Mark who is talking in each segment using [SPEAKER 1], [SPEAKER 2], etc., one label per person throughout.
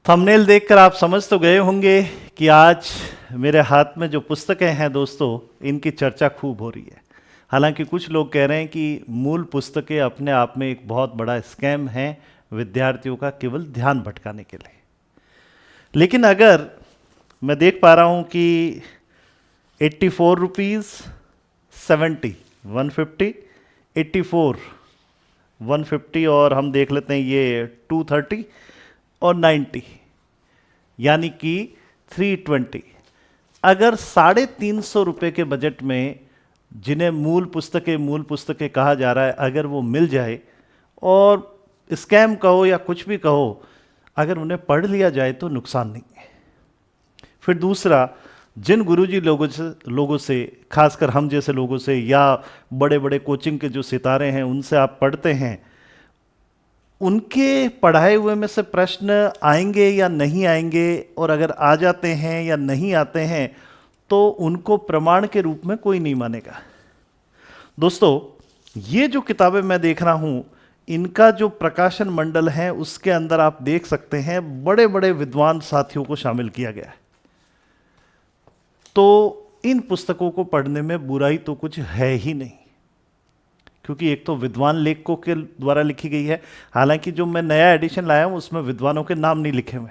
[SPEAKER 1] Thumbnail देखकर आप समझ तो गए होंगे कि आज मेरे हाथ में जो पुस्तकें हैं दोस्तों, इनकी चर्चा खूब हो रही है। हालांकि कुछ लोग कह रहे हैं कि मूल पुस्तकें अपने आप में एक बहुत बड़ा स्कैम है विद्यार्थियों का केवल ध्यान भटकाने के लिए। लेकिन अगर मैं देख पा रहा हूं कि 84 रुपीज़ 70 150 84 150 और हम देख लेते हैं ये 230 और 90 यानी कि 320। अगर 350 रुपये के बजट में जिन्हें मूल पुस्तकें कहा जा रहा है, अगर वो मिल जाए और स्कैम कहो या कुछ भी कहो, अगर उन्हें पढ़ लिया जाए तो नुकसान नहीं है। फिर दूसरा, जिन गुरुजी लोगों से खासकर हम जैसे लोगों से या बड़े बड़े कोचिंग के जो सितारे हैं उनसे आप पढ़ते हैं, उनके पढ़ाए हुए में से प्रश्न आएंगे या नहीं आएंगे, और अगर आ जाते हैं या नहीं आते हैं तो उनको प्रमाण के रूप में कोई नहीं मानेगा। दोस्तों, ये जो किताबें मैं देख रहा हूं, इनका जो प्रकाशन मंडल है उसके अंदर आप देख सकते हैं बड़े बड़े विद्वान साथियों को शामिल किया गया है। तो इन पुस्तकों को पढ़ने में बुराई तो कुछ है ही नहीं, क्योंकि एक तो विद्वान लेखकों के द्वारा लिखी गई है। हालांकि जो मैं नया एडिशन लाया हूं उसमें विद्वानों के नाम नहीं लिखे हुए,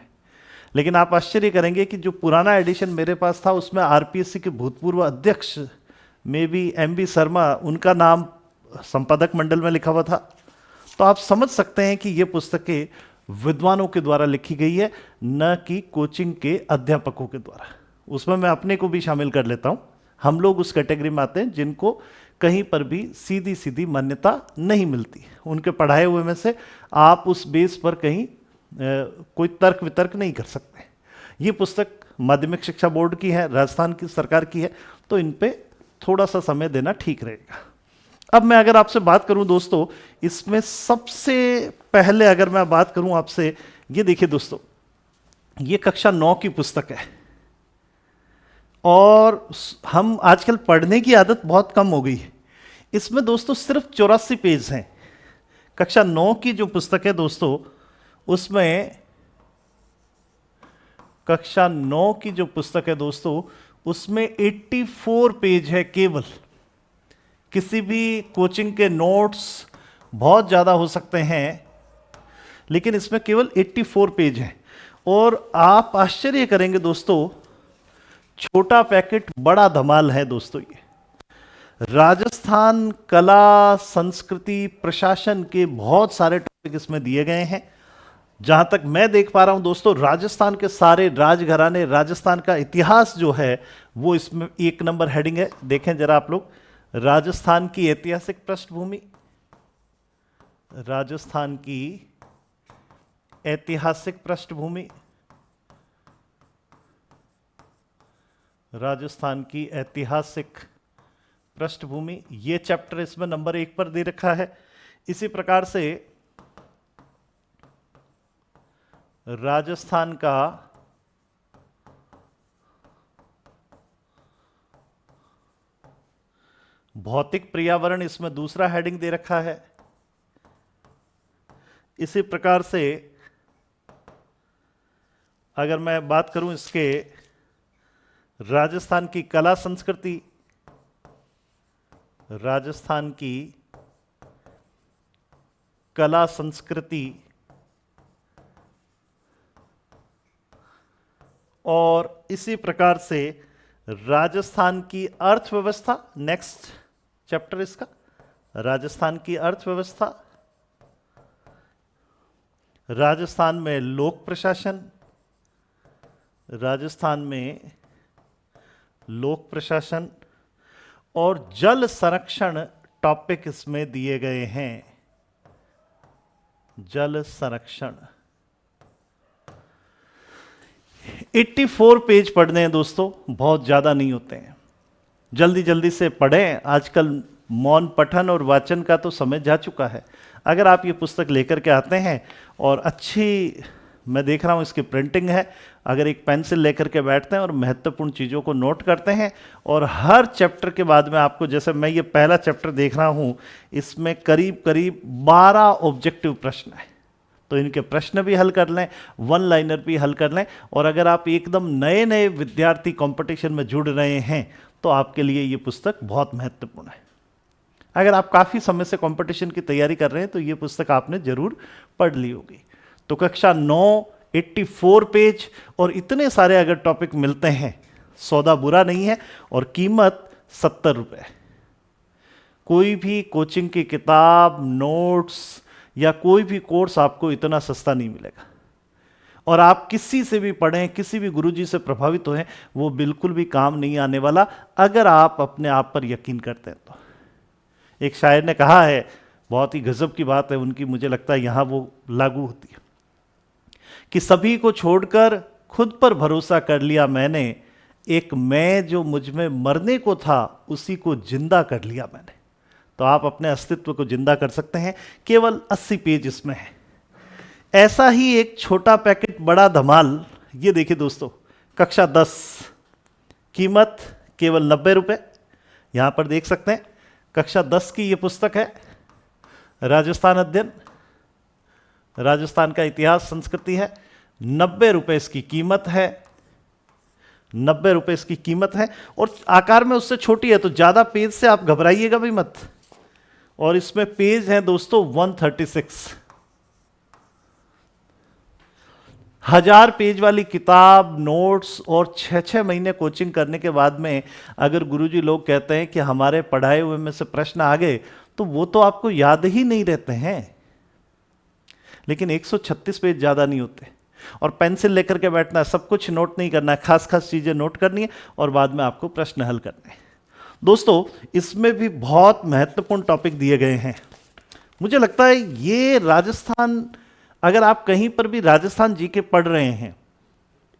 [SPEAKER 1] लेकिन आप आश्चर्य करेंगे कि जो पुराना एडिशन मेरे पास था उसमें आरपीएससी के भूतपूर्व अध्यक्ष में भी एमबी शर्मा, उनका नाम संपादक मंडल में लिखा हुआ था। तो आप समझ सकते हैं कि ये पुस्तकें विद्वानों के द्वारा लिखी गई है, न कि कोचिंग के अध्यापकों के द्वारा। उसमें मैं अपने को भी शामिल कर लेता हूं। हम लोग उस कैटेगरी में आते हैं जिनको कहीं पर भी सीधी सीधी मान्यता नहीं मिलती। उनके पढ़ाए हुए में से आप उस बेस पर कहीं कोई तर्क वितर्क नहीं कर सकते। ये पुस्तक माध्यमिक शिक्षा बोर्ड की है, राजस्थान की सरकार की है, तो इन पे थोड़ा सा समय देना ठीक रहेगा। अब मैं अगर आपसे बात करूं दोस्तों, इसमें सबसे पहले अगर मैं बात करूं आपसे, ये देखिए दोस्तों, ये कक्षा 9 की पुस्तक है और हम आजकल पढ़ने की आदत बहुत कम हो गई है। इसमें दोस्तों सिर्फ 84 पेज हैं। कक्षा 9 की जो पुस्तक है दोस्तों, उसमें कक्षा 9 की जो पुस्तक है दोस्तों, उसमें 84 पेज है केवल। किसी भी कोचिंग के नोट्स बहुत ज़्यादा हो सकते हैं, लेकिन इसमें केवल 84 पेज हैं। और आप आश्चर्य करेंगे दोस्तों, छोटा पैकेट बड़ा धमाल है दोस्तों। ये राजस्थान कला, संस्कृति, प्रशासन के बहुत सारे टॉपिक इसमें दिए गए हैं। जहां तक मैं देख पा रहा हूं दोस्तों, राजस्थान के सारे राजघराने, राजस्थान का इतिहास जो है वो इसमें 1 नंबर हेडिंग है। देखें जरा आप लोग, राजस्थान की ऐतिहासिक पृष्ठभूमि, राजस्थान की ऐतिहासिक पृष्ठभूमि, राजस्थान की ऐतिहासिक पृष्ठभूमि, ये चैप्टर इसमें नंबर 1 पर दे रखा है। इसी प्रकार से राजस्थान का भौतिक पर्यावरण, इसमें दूसरा हेडिंग दे रखा है। इसी प्रकार से अगर मैं बात करूं इसके राजस्थान की कला संस्कृति, राजस्थान की कला संस्कृति, और इसी प्रकार से राजस्थान की अर्थव्यवस्था, नेक्स्ट चैप्टर इसका, राजस्थान की अर्थव्यवस्था, राजस्थान में लोक प्रशासन, राजस्थान में लोक प्रशासन और जल संरक्षण टॉपिक इसमें दिए गए हैं। जल संरक्षण 84 पेज पढ़ने हैं दोस्तों, बहुत ज्यादा नहीं होते हैं। जल्दी जल्दी से पढ़ें। आजकल मौन पठन और वाचन का तो समय जा चुका है। अगर आप ये पुस्तक लेकर के आते हैं और अच्छी, मैं देख रहा हूँ इसकी प्रिंटिंग है, अगर एक पेंसिल लेकर के बैठते हैं और महत्वपूर्ण चीज़ों को नोट करते हैं, और हर चैप्टर के बाद में आपको, जैसे मैं ये पहला चैप्टर देख रहा हूँ, इसमें करीब करीब 12 ऑब्जेक्टिव प्रश्न है। तो इनके प्रश्न भी हल कर लें, वन लाइनर भी हल कर लें। और अगर आप एकदम नए नए विद्यार्थी कंपटीशन में जुड़ रहे हैं तो आपके लिए ये पुस्तक बहुत महत्वपूर्ण है। अगर आप काफ़ी समय से कंपटीशन की तैयारी कर रहे हैं तो ये पुस्तक आपने जरूर पढ़ ली होगी। तो कक्षा 9, 84 पेज और इतने सारे अगर टॉपिक मिलते हैं, सौदा बुरा नहीं है। और कीमत 70 रुपये। कोई भी कोचिंग की किताब, नोट्स या कोई भी कोर्स आपको इतना सस्ता नहीं मिलेगा। और आप किसी से भी पढ़ें, किसी भी गुरुजी से प्रभावित हों, वो बिल्कुल भी काम नहीं आने वाला अगर आप अपने आप पर यकीन करते हैं तो। एक शायर ने कहा है, बहुत ही गजब की बात है उनकी, मुझे लगता है यहां वो लागू होती है, कि सभी को छोड़कर खुद पर भरोसा कर लिया मैंने, एक मैं जो मुझ में मरने को था उसी को जिंदा कर लिया मैंने। तो आप अपने अस्तित्व को जिंदा कर सकते हैं। केवल 80 पेज इसमें है। ऐसा ही एक छोटा पैकेट बड़ा धमाल, ये देखिए दोस्तों, कक्षा 10, कीमत केवल 90 रुपये। यहां पर देख सकते हैं कक्षा 10 की ये पुस्तक है, राजस्थान अध्ययन, राजस्थान का इतिहास संस्कृति है। 90 रुपये इसकी कीमत है, 90 रुपये इसकी कीमत है। और आकार में उससे छोटी है, तो ज़्यादा पेज से आप घबराइएगा भी मत। और इसमें पेज हैं दोस्तों 136। 1000 पेज वाली किताब, नोट्स और 6-6 महीने कोचिंग करने के बाद में अगर गुरुजी लोग कहते हैं कि हमारे पढ़ाए हुए में से प्रश्न आ गए, तो वो तो आपको याद ही नहीं रहते हैं। लेकिन 136 पेज ज़्यादा नहीं होते। और पेंसिल लेकर के बैठना है, सब कुछ नोट नहीं करना है, खास खास चीज़ें नोट करनी है और बाद में आपको प्रश्न हल करने हैं। दोस्तों, इसमें भी बहुत महत्वपूर्ण टॉपिक दिए गए हैं। मुझे लगता है ये राजस्थान, अगर आप कहीं पर भी राजस्थान जीके पढ़ रहे हैं,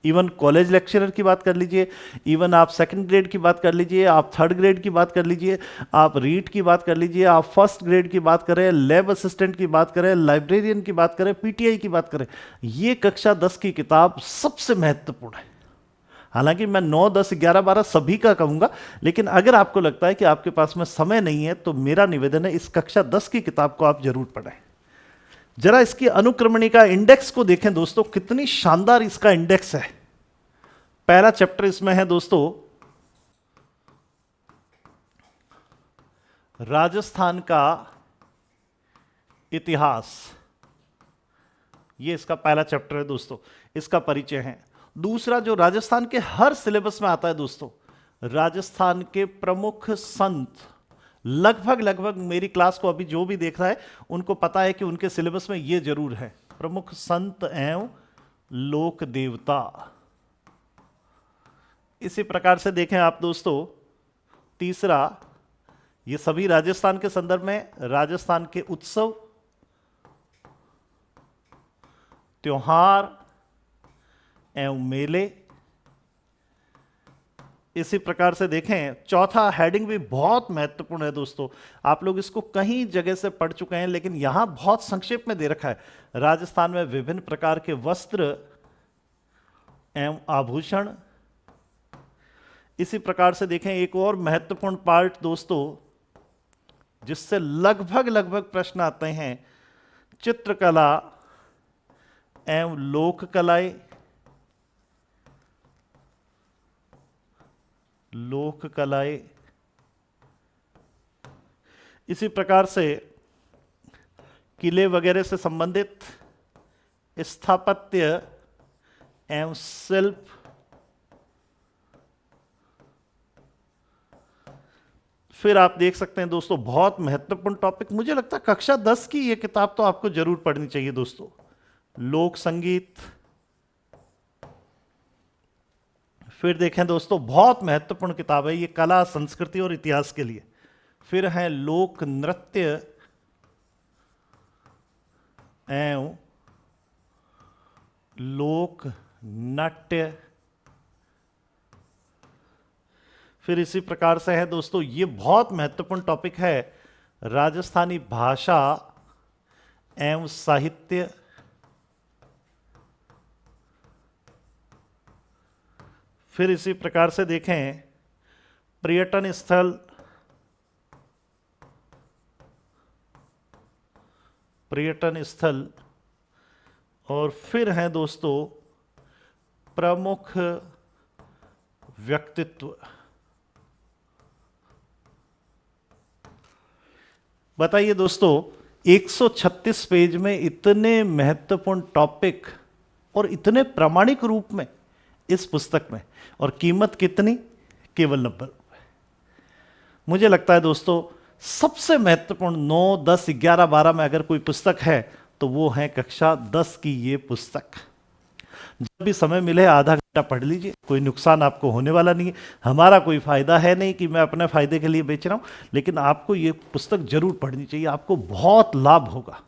[SPEAKER 1] इवन कॉलेज लेक्चरर की बात कर लीजिए, इवन आप सेकंड ग्रेड की बात कर लीजिए, आप थर्ड ग्रेड की बात कर लीजिए, आप रीट की बात कर लीजिए, आप फर्स्ट ग्रेड की बात करें, लैब असिस्टेंट की बात करें, लाइब्रेरियन की बात करें, पीटीआई की बात करें, ये कक्षा 10 की किताब सबसे महत्वपूर्ण है। हालांकि मैं 9, 10, 11, 12 सभी का कहूंगा, लेकिन अगर आपको लगता है कि आपके पास में समय नहीं है तो मेरा निवेदन है इस कक्षा 10 की किताब को आप जरूर पढ़ें। जरा इसकी अनुक्रमणिका इंडेक्स को देखें दोस्तों, कितनी शानदार इसका इंडेक्स है। पहला चैप्टर इसमें है दोस्तों राजस्थान का इतिहास। ये इसका पहला चैप्टर है दोस्तों, इसका परिचय है। दूसरा जो राजस्थान के हर सिलेबस में आता है दोस्तों, राजस्थान के प्रमुख संत, लगभग मेरी क्लास को अभी जो भी देख रहा है उनको पता है कि उनके सिलेबस में ये जरूर है, प्रमुख संत एवं लोक देवता। इसी प्रकार से देखें आप दोस्तों, तीसरा, ये सभी राजस्थान के संदर्भ में, राजस्थान के उत्सव, त्योहार एवं मेले। इसी प्रकार से देखें, चौथा हेडिंग भी बहुत महत्वपूर्ण है दोस्तों, आप लोग इसको कहीं जगह से पढ़ चुके हैं लेकिन यहां बहुत संक्षेप में दे रखा है, राजस्थान में विभिन्न प्रकार के वस्त्र एवं आभूषण। इसी प्रकार से देखें, एक और महत्वपूर्ण पार्ट दोस्तों जिससे लगभग प्रश्न आते हैं, चित्रकला एवं लोक कलाएं, लोक कलाएं। इसी प्रकार से किले वगैरह से संबंधित स्थापत्य एवं शिल्प। फिर आप देख सकते हैं दोस्तों, बहुत महत्वपूर्ण टॉपिक, मुझे लगता है कक्षा 10 की यह किताब तो आपको जरूर पढ़नी चाहिए दोस्तों, लोक संगीत। फिर देखें दोस्तों, बहुत महत्वपूर्ण किताब है ये, कला, संस्कृति और इतिहास के लिए। फिर है लोक नृत्य एवं लोक नाट्य। फिर इसी प्रकार से है दोस्तों, ये बहुत महत्वपूर्ण टॉपिक है, राजस्थानी भाषा एवं साहित्य। फिर इसी प्रकार से देखें, पर्यटन स्थल, पर्यटन स्थल और फिर हैं दोस्तों प्रमुख व्यक्तित्व। बताइए दोस्तों, 136 पेज में इतने महत्वपूर्ण टॉपिक और इतने प्रामाणिक रूप में इस पुस्तक में, और कीमत कितनी? केवल 90 रुपये। मुझे लगता है दोस्तों सबसे महत्वपूर्ण 9, 10, 11, 12 में अगर कोई पुस्तक है तो वो है कक्षा 10 की ये पुस्तक। जब भी समय मिले आधा घंटा पढ़ लीजिए, कोई नुकसान आपको होने वाला नहीं है। हमारा कोई फायदा है नहीं कि मैं अपने फायदे के लिए बेच रहा हूं, लेकिन आपको ये पुस्तक जरूर पढ़नी चाहिए, आपको बहुत लाभ होगा।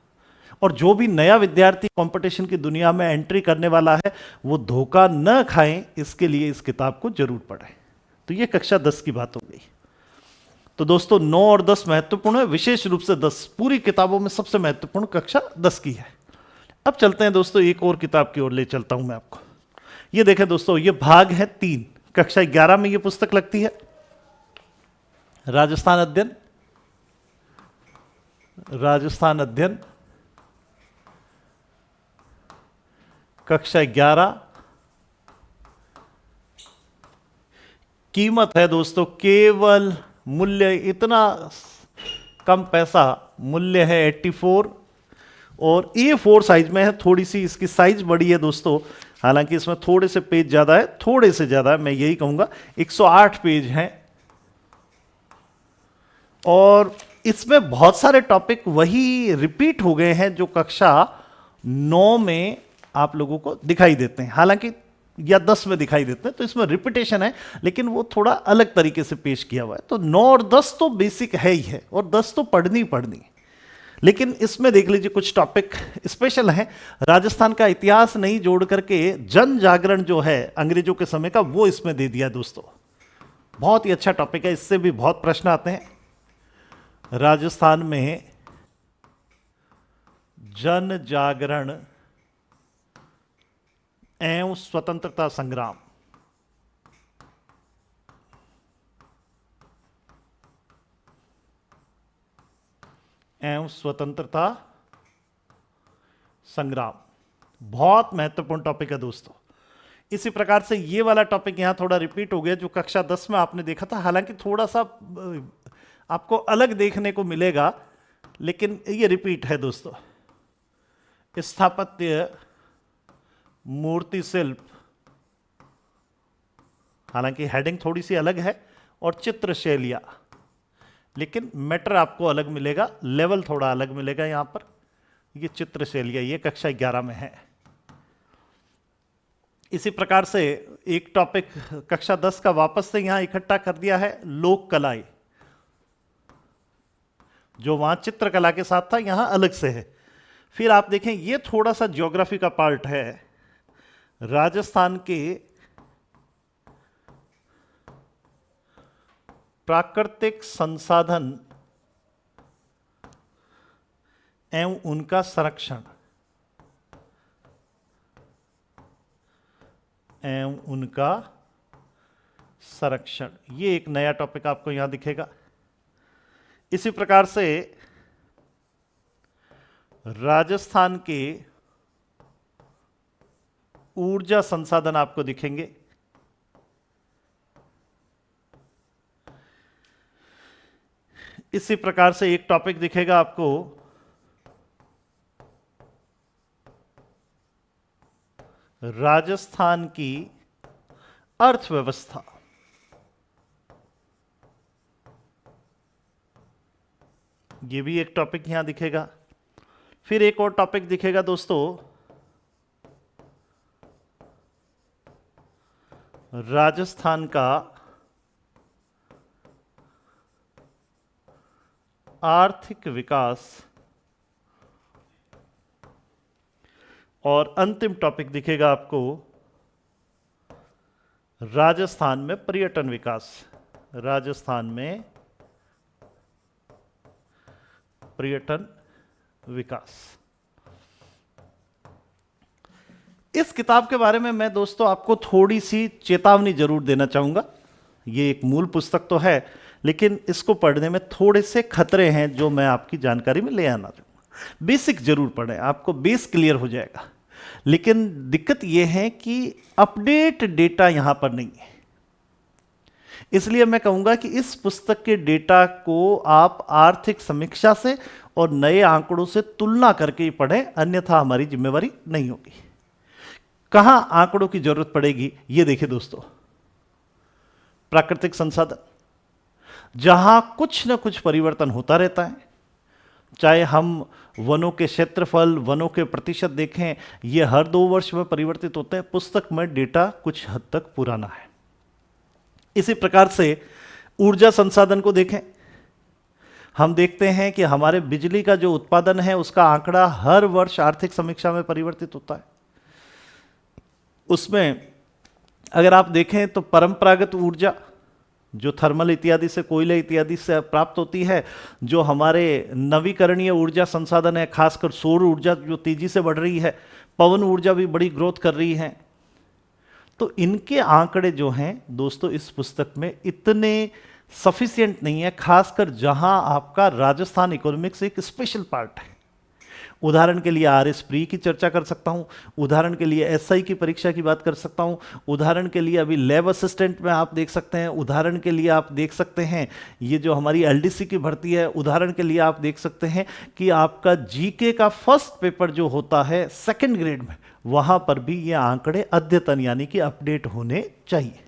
[SPEAKER 1] और जो भी नया विद्यार्थी कंपटीशन की दुनिया में एंट्री करने वाला है वो धोखा न खाएं, इसके लिए इस किताब को जरूर पढ़ें। तो ये कक्षा 10 की बात हो गई। तो दोस्तों 9 और 10 महत्वपूर्ण है, विशेष रूप से 10 पूरी किताबों में सबसे महत्वपूर्ण कक्षा 10 की है। अब चलते हैं दोस्तों एक और किताब की ओर ले चलता हूं मैं आपको। ये देखें दोस्तों, ये भाग है 3, कक्षा 11 में ये पुस्तक लगती है। राजस्थान अध्ययन, राजस्थान अध्ययन कक्षा 11। कीमत है दोस्तों केवल, मूल्य इतना कम पैसा, मूल्य है 84 और A4 साइज में है। थोड़ी सी इसकी साइज बड़ी है दोस्तों, हालांकि इसमें थोड़े से पेज ज्यादा है, थोड़े से ज्यादा है, मैं यही कहूंगा। 108 पेज हैं और इसमें बहुत सारे टॉपिक वही रिपीट हो गए हैं जो कक्षा 9 में आप लोगों को दिखाई देते हैं, हालांकि या 10 में दिखाई देते हैं, तो इसमें रिपीटेशन है लेकिन वो थोड़ा अलग तरीके से पेश किया हुआ है। तो 9 और 10 तो बेसिक है ही है और 10 तो पढ़नी पढ़नी, लेकिन इसमें देख लीजिए कुछ टॉपिक स्पेशल हैं। राजस्थान का इतिहास नहीं जोड़ करके जन जागरण जो है अंग्रेजों के समय का, वो इसमें दे दिया दोस्तों। बहुत ही अच्छा टॉपिक है, इससे भी बहुत प्रश्न आते हैं। राजस्थान में जन जागरण एवं स्वतंत्रता संग्राम, एवं स्वतंत्रता संग्राम बहुत महत्वपूर्ण टॉपिक है दोस्तों। इसी प्रकार से ये वाला टॉपिक यहां थोड़ा रिपीट हो गया जो कक्षा 10 में आपने देखा था, हालांकि थोड़ा सा आपको अलग देखने को मिलेगा, लेकिन ये रिपीट है दोस्तों। स्थापत्य, मूर्ति शिल्प, हालांकि हेडिंग थोड़ी सी अलग है, और चित्र शैलियां, लेकिन मैटर आपको अलग मिलेगा, लेवल थोड़ा अलग मिलेगा यहां पर। ये चित्र शैलियां, ये कक्षा 11 में है। इसी प्रकार से एक टॉपिक कक्षा 10 का वापस से यहां इकट्ठा कर दिया है, लोक कलाएं, जो वहां चित्रकला के साथ था यहां अलग से है। फिर आप देखें ये थोड़ा सा ज्योग्राफी का पार्ट है, राजस्थान के प्राकृतिक संसाधन एवं उनका संरक्षण, एवं उनका संरक्षण, ये एक नया टॉपिक आपको यहां दिखेगा। इसी प्रकार से राजस्थान के ऊर्जा संसाधन आपको दिखेंगे। इसी प्रकार से एक टॉपिक दिखेगा आपको राजस्थान की अर्थव्यवस्था, ये भी एक टॉपिक यहां दिखेगा। फिर एक और टॉपिक दिखेगा दोस्तों राजस्थान का आर्थिक विकास, और अंतिम टॉपिक दिखेगा आपको राजस्थान में पर्यटन विकास, राजस्थान में पर्यटन विकास। इस किताब के बारे में मैं दोस्तों आपको थोड़ी सी चेतावनी जरूर देना चाहूंगा। ये एक मूल पुस्तक तो है, लेकिन इसको पढ़ने में थोड़े से खतरे हैं जो मैं आपकी जानकारी में ले आना चाहूंगा। बेसिक जरूर पढ़ें, आपको बेस क्लियर हो जाएगा। लेकिन दिक्कत यह है कि अपडेट डेटा यहां पर नहीं है। इसलिए मैं कहूंगा कि इस पुस्तक के डेटा को आप आर्थिक समीक्षा से और नए आंकड़ों से तुलना करके ही पढ़ें, अन्यथा हमारी जिम्मेवारी नहीं होगी। कहां आंकड़ों की जरूरत पड़ेगी ये देखिए दोस्तों, प्राकृतिक संसाधन, जहां कुछ ना कुछ परिवर्तन होता रहता है। चाहे हम वनों के क्षेत्रफल, वनों के प्रतिशत देखें, ये हर 2 वर्ष में परिवर्तित होते हैं। पुस्तक में डेटा कुछ हद तक पुराना है। इसी प्रकार से ऊर्जा संसाधन को देखें, हम देखते हैं कि हमारे बिजली का जो उत्पादन है उसका आंकड़ा हर वर्ष आर्थिक समीक्षा में परिवर्तित होता है। उसमें अगर आप देखें तो परंपरागत ऊर्जा जो थर्मल इत्यादि से, कोयले इत्यादि से प्राप्त होती है, जो हमारे नवीकरणीय ऊर्जा संसाधन है, खासकर सौर ऊर्जा जो तेजी से बढ़ रही है, पवन ऊर्जा भी बड़ी ग्रोथ कर रही है, तो इनके आंकड़े जो हैं दोस्तों इस पुस्तक में इतने सफिशिएंट नहीं है, खासकर जहां आपका राजस्थान इकोनॉमिक्स एक स्पेशल पार्ट है। उदाहरण के लिए आरएस प्री की चर्चा कर सकता हूं, उदाहरण के लिए एसआई की परीक्षा की बात कर सकता हूं, उदाहरण के लिए अभी लैब असिस्टेंट में आप देख सकते हैं, उदाहरण के लिए आप देख सकते हैं ये जो हमारी एलडीसी की भर्ती है, उदाहरण के लिए आप देख सकते हैं कि आपका जीके का फर्स्ट पेपर जो होता है 2nd ग्रेड में, वहां पर भी ये आंकड़े अद्यतन यानी कि अपडेट होने चाहिए।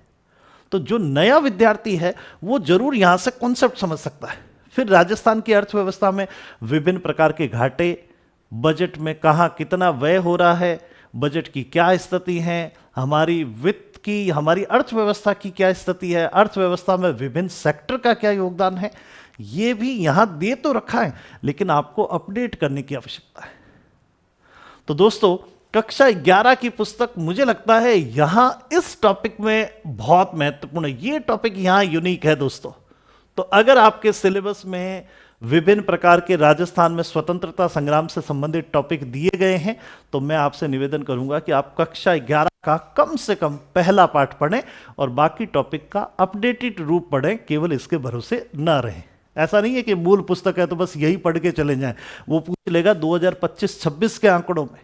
[SPEAKER 1] तो जो नया विद्यार्थी है वो जरूर यहां से कॉन्सेप्ट समझ सकता है। फिर राजस्थान की अर्थव्यवस्था में विभिन्न प्रकार के घाटे, बजट में कहां कितना व्यय हो रहा है, बजट की क्या स्थिति है, हमारी वित्त की, हमारी अर्थव्यवस्था की क्या स्थिति है, अर्थव्यवस्था में विभिन्न सेक्टर का क्या योगदान है, ये भी यहां दे तो रखा है, लेकिन आपको अपडेट करने की आवश्यकता है। तो दोस्तों कक्षा 11 की पुस्तक मुझे लगता है यहां इस टॉपिक में बहुत महत्वपूर्ण है। ये टॉपिक यहां यूनिक है दोस्तों। तो अगर आपके सिलेबस में विभिन्न प्रकार के राजस्थान में स्वतंत्रता संग्राम से संबंधित टॉपिक दिए गए हैं, तो मैं आपसे निवेदन करूंगा कि आप कक्षा 11 का कम से कम पहला पाठ पढ़ें और बाकी टॉपिक का अपडेटेड रूप पढ़ें, केवल इसके भरोसे न रहें। ऐसा नहीं है कि मूल पुस्तक है तो बस यही पढ़ के चले जाएं, वो पूछ लेगा 2025-26 के आंकड़ों में।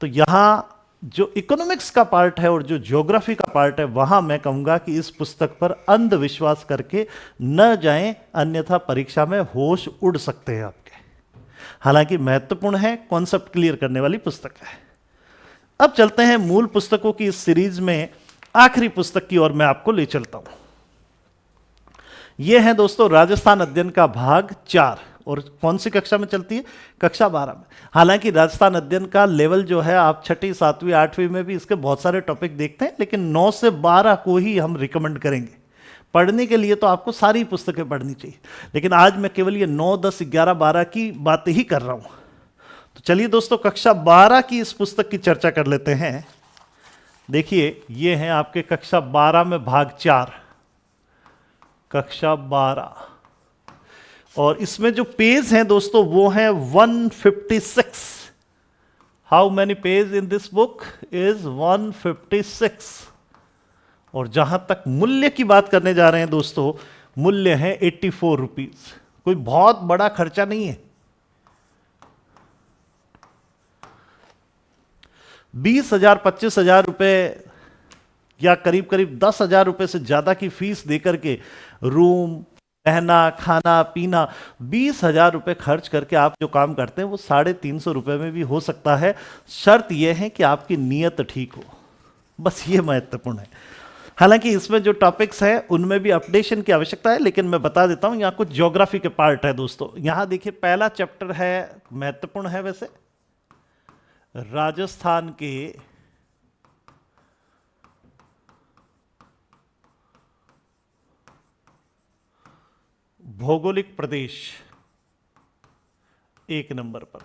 [SPEAKER 1] तो यहां जो इकोनॉमिक्स का पार्ट है और जो ज्योग्राफी का पार्ट है, वहां मैं कहूंगा कि इस पुस्तक पर अंधविश्वास करके न जाएं, अन्यथा परीक्षा में होश उड़ सकते हैं आपके। हालांकि महत्वपूर्ण है, कॉन्सेप्ट क्लियर करने वाली पुस्तक है। अब चलते हैं मूल पुस्तकों की इस सीरीज में आखिरी पुस्तक की ओर मैं आपको ले चलता हूं। यह है दोस्तों राजस्थान अध्ययन का भाग 4, और कौन सी कक्षा में चलती है? कक्षा 12 में। हालांकि राजस्थान अध्ययन का लेवल जो है आप 6ठी, 7वीं, 8वीं में भी इसके बहुत सारे टॉपिक देखते हैं, लेकिन 9 से 12 को ही हम रिकमेंड करेंगे पढ़ने के लिए। तो आपको सारी पुस्तकें पढ़नी चाहिए, लेकिन आज मैं केवल ये 9, 10, 11, 12 की बातें ही कर रहा हूं। तो चलिए दोस्तों कक्षा 12 की इस पुस्तक की चर्चा कर लेते हैं। देखिए ये है आपके कक्षा 12 में भाग 4, कक्षा 12, और इसमें जो पेज हैं दोस्तों वो हैं 156। How many page in this book? Is 156। और जहां तक मूल्य की बात करने जा रहे हैं दोस्तों, मूल्य है 84 रुपीज। कोई बहुत बड़ा खर्चा नहीं है। 20,000, 25,000 रुपए या करीब करीब 10,000 रुपए से ज्यादा की फीस देकर के रूम, रहना, खाना, पीना, 20,000 रुपए खर्च करके आप जो काम करते हैं वो 350 रुपए में भी हो सकता है। शर्त यह है कि आपकी नीयत ठीक हो, बस ये महत्वपूर्ण है। हालांकि इसमें जो टॉपिक्स हैं उनमें भी अपडेशन की आवश्यकता है, लेकिन मैं बता देता हूं यहाँ कुछ ज्योग्राफी के पार्ट है दोस्तों। यहाँ देखिए पहला चैप्टर है, महत्वपूर्ण है वैसे, राजस्थान के भौगोलिक प्रदेश 1 नंबर पर।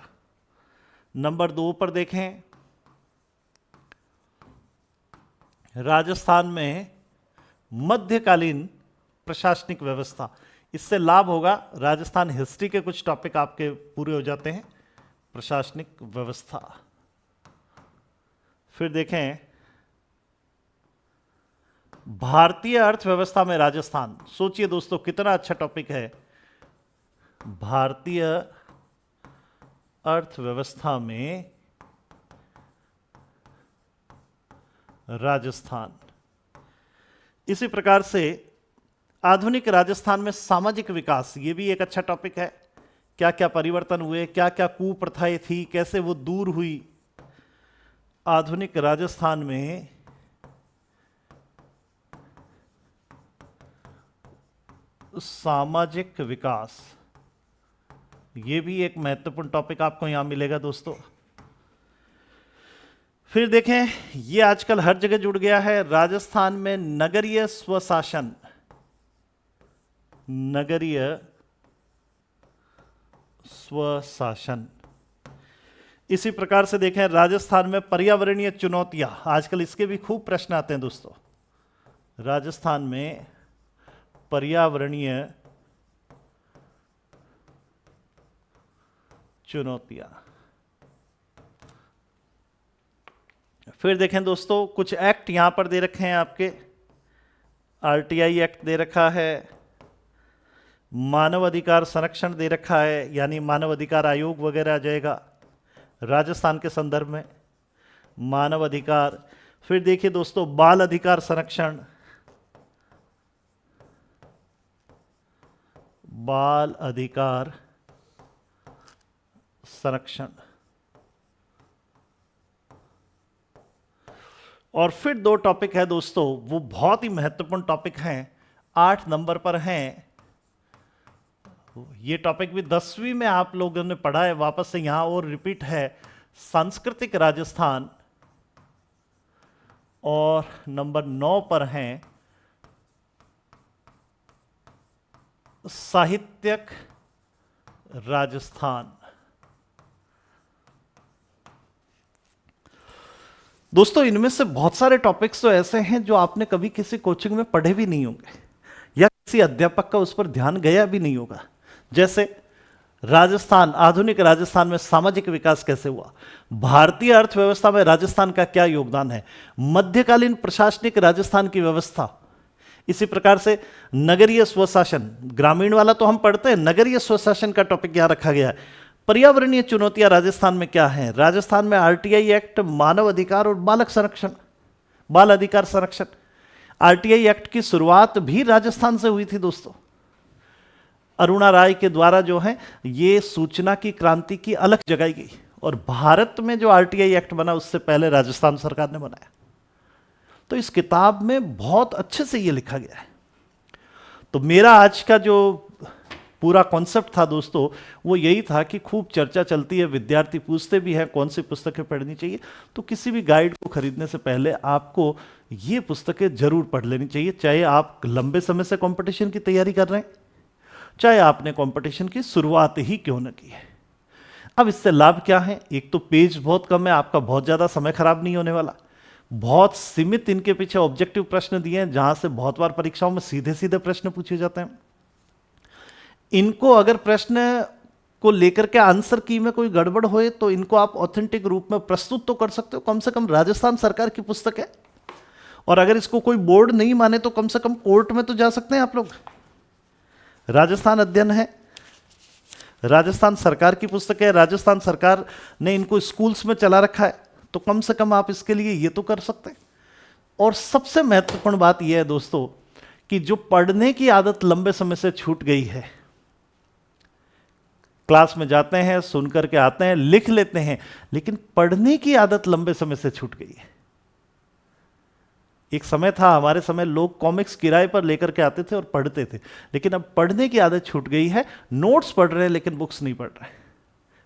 [SPEAKER 1] नंबर 2 पर देखें राजस्थान में मध्यकालीन प्रशासनिक व्यवस्था। इससे लाभ होगा, राजस्थान हिस्ट्री के कुछ टॉपिक आपके पूरे हो जाते हैं। प्रशासनिक व्यवस्था। फिर देखें भारतीय अर्थव्यवस्था में राजस्थान। सोचिए दोस्तों कितना अच्छा टॉपिक है। भारतीय अर्थव्यवस्था में राजस्थान। इसी प्रकार से आधुनिक राजस्थान में सामाजिक विकास, ये भी एक अच्छा टॉपिक है। क्या क्या परिवर्तन हुए, क्या क्या कुप्रथाएं थी, कैसे वो दूर हुई। आधुनिक राजस्थान में सामाजिक विकास, ये भी एक महत्वपूर्ण टॉपिक आपको यहां मिलेगा दोस्तों। फिर देखें, ये आजकल हर जगह जुड़ गया है, राजस्थान में नगरीय स्वशासन। नगरीय स्वशासन। इसी प्रकार से देखें, राजस्थान में पर्यावरणीय चुनौतियां, आजकल इसके भी खूब प्रश्न आते हैं दोस्तों। राजस्थान में पर्यावरणीय चुनौतियां। फिर देखें दोस्तों, कुछ एक्ट यहां पर दे रखे हैं आपके। आरटीआई एक्ट दे रखा है, मानव अधिकार संरक्षण दे रखा है, यानी मानव अधिकार आयोग वगैरह आ जाएगा राजस्थान के संदर्भ में, मानव अधिकार। फिर देखिए दोस्तों, बाल अधिकार संरक्षण, बाल अधिकार संरक्षण। और फिर दो टॉपिक है दोस्तों, वो बहुत ही महत्वपूर्ण टॉपिक हैं, 8 नंबर पर हैं। ये टॉपिक भी 10वीं में आप लोगों ने पढ़ा है, वापस से यहां और रिपीट है। सांस्कृतिक राजस्थान। और नंबर 9 पर हैं साहित्यक राजस्थान। दोस्तों, इनमें से बहुत सारे टॉपिक्स तो ऐसे हैं जो आपने कभी किसी कोचिंग में पढ़े भी नहीं होंगे, या किसी अध्यापक का उस पर ध्यान गया भी नहीं होगा। जैसे राजस्थान, आधुनिक राजस्थान में सामाजिक विकास कैसे हुआ, भारतीय अर्थव्यवस्था में राजस्थान का क्या योगदान है, मध्यकालीन प्रशासनिक राजस्थान की व्यवस्था। इसी प्रकार से नगरीय स्वशासन, ग्रामीण वाला तो हम पढ़ते हैं, नगरीय स्वशासन का टॉपिक यहां रखा गया है। पर्यावरणीय चुनौतियां राजस्थान में क्या हैं, राजस्थान में आरटीआई एक्ट, मानव अधिकार और बालक संरक्षण, बाल अधिकार संरक्षण। आरटीआई एक्ट की शुरुआत भी राजस्थान से हुई थी दोस्तों। अरुणा राय के द्वारा जो है ये सूचना की क्रांति की अलग जगाई गई, और भारत में जो आरटीआई एक्ट बना उससे पहले राजस्थान सरकार ने बनाया। तो इस किताब में बहुत अच्छे से ये लिखा गया है। तो मेरा आज का जो पूरा कॉन्सेप्ट था दोस्तों, वो यही था कि खूब चर्चा चलती है, विद्यार्थी पूछते भी हैं कौन सी पुस्तकें पढ़नी चाहिए। तो किसी भी गाइड को खरीदने से पहले आपको ये पुस्तकें जरूर पढ़ लेनी चाहिए, चाहे आप लंबे समय से कंपटीशन की तैयारी कर रहे हैं, चाहे आपने कंपटीशन की शुरुआत ही क्यों न की है। अब इससे लाभ क्या है, एक तो पेज बहुत कम है, आपका बहुत ज़्यादा समय खराब नहीं होने वाला, बहुत सीमित इनके पीछे ऑब्जेक्टिव प्रश्न दिए हैं, जहां से बहुत बार परीक्षाओं में सीधे सीधे प्रश्न पूछे जाते हैं। इनको अगर प्रश्न को लेकर के आंसर की में कोई गड़बड़ होए तो इनको आप ऑथेंटिक रूप में प्रस्तुत तो कर सकते हो, कम से कम राजस्थान सरकार की पुस्तक है। और अगर इसको कोई बोर्ड नहीं माने तो कम से कम कोर्ट में तो जा सकते हैं आप लोग। राजस्थान अध्ययन है, राजस्थान सरकार की पुस्तक है, राजस्थान सरकार ने इनको स्कूल्स में चला रखा है, तो कम से कम आप इसके लिए ये तो कर सकते हैं। और सबसे महत्वपूर्ण बात यह है दोस्तों कि जो पढ़ने की आदत लंबे समय से छूट गई है, क्लास में जाते हैं, सुन करके आते हैं, लिख लेते हैं, लेकिन पढ़ने की आदत लंबे समय से छूट गई है। एक समय था, हमारे समय लोग कॉमिक्स किराए पर लेकर के आते थे और पढ़ते थे, लेकिन अब पढ़ने की आदत छूट गई है। नोट्स पढ़ रहे हैं लेकिन बुक्स नहीं पढ़ रहे।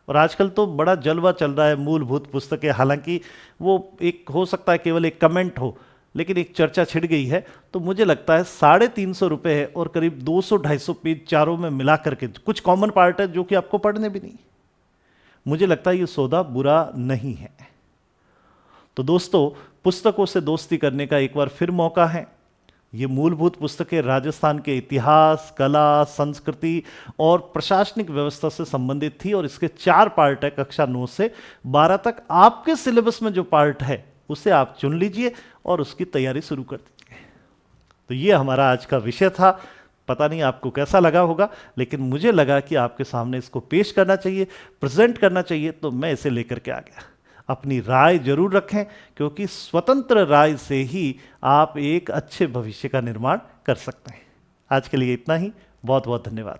[SPEAKER 1] और आजकल तो बड़ा जलवा चल रहा है मूलभूत पुस्तकें, हालांकि वो एक हो सकता है केवल एक कमेंट हो, लेकिन एक चर्चा छिड़ गई है। तो मुझे लगता है 350 रुपये है और करीब 200-250 पेज चारों में मिला करके, कुछ कॉमन पार्ट है जो कि आपको पढ़ने भी नहीं। मुझे लगता है ये सौदा बुरा नहीं है। तो दोस्तों, पुस्तकों से दोस्ती करने का एक बार फिर मौका है। ये मूलभूत पुस्तकें राजस्थान के इतिहास, कला, संस्कृति और प्रशासनिक व्यवस्था से संबंधित थी, और इसके 4 पार्ट है कक्षा 9 से 12 तक। आपके सिलेबस में जो पार्ट है उसे आप चुन लीजिए और उसकी तैयारी शुरू कर दीजिए। तो ये हमारा आज का विषय था। पता नहीं आपको कैसा लगा होगा, लेकिन मुझे लगा कि आपके सामने इसको पेश करना चाहिए, प्रेजेंट करना चाहिए, तो मैं इसे लेकर के आ गया। अपनी राय जरूर रखें, क्योंकि स्वतंत्र राय से ही आप एक अच्छे भविष्य का निर्माण कर सकते हैं। आज के लिए इतना ही। बहुत बहुत धन्यवाद।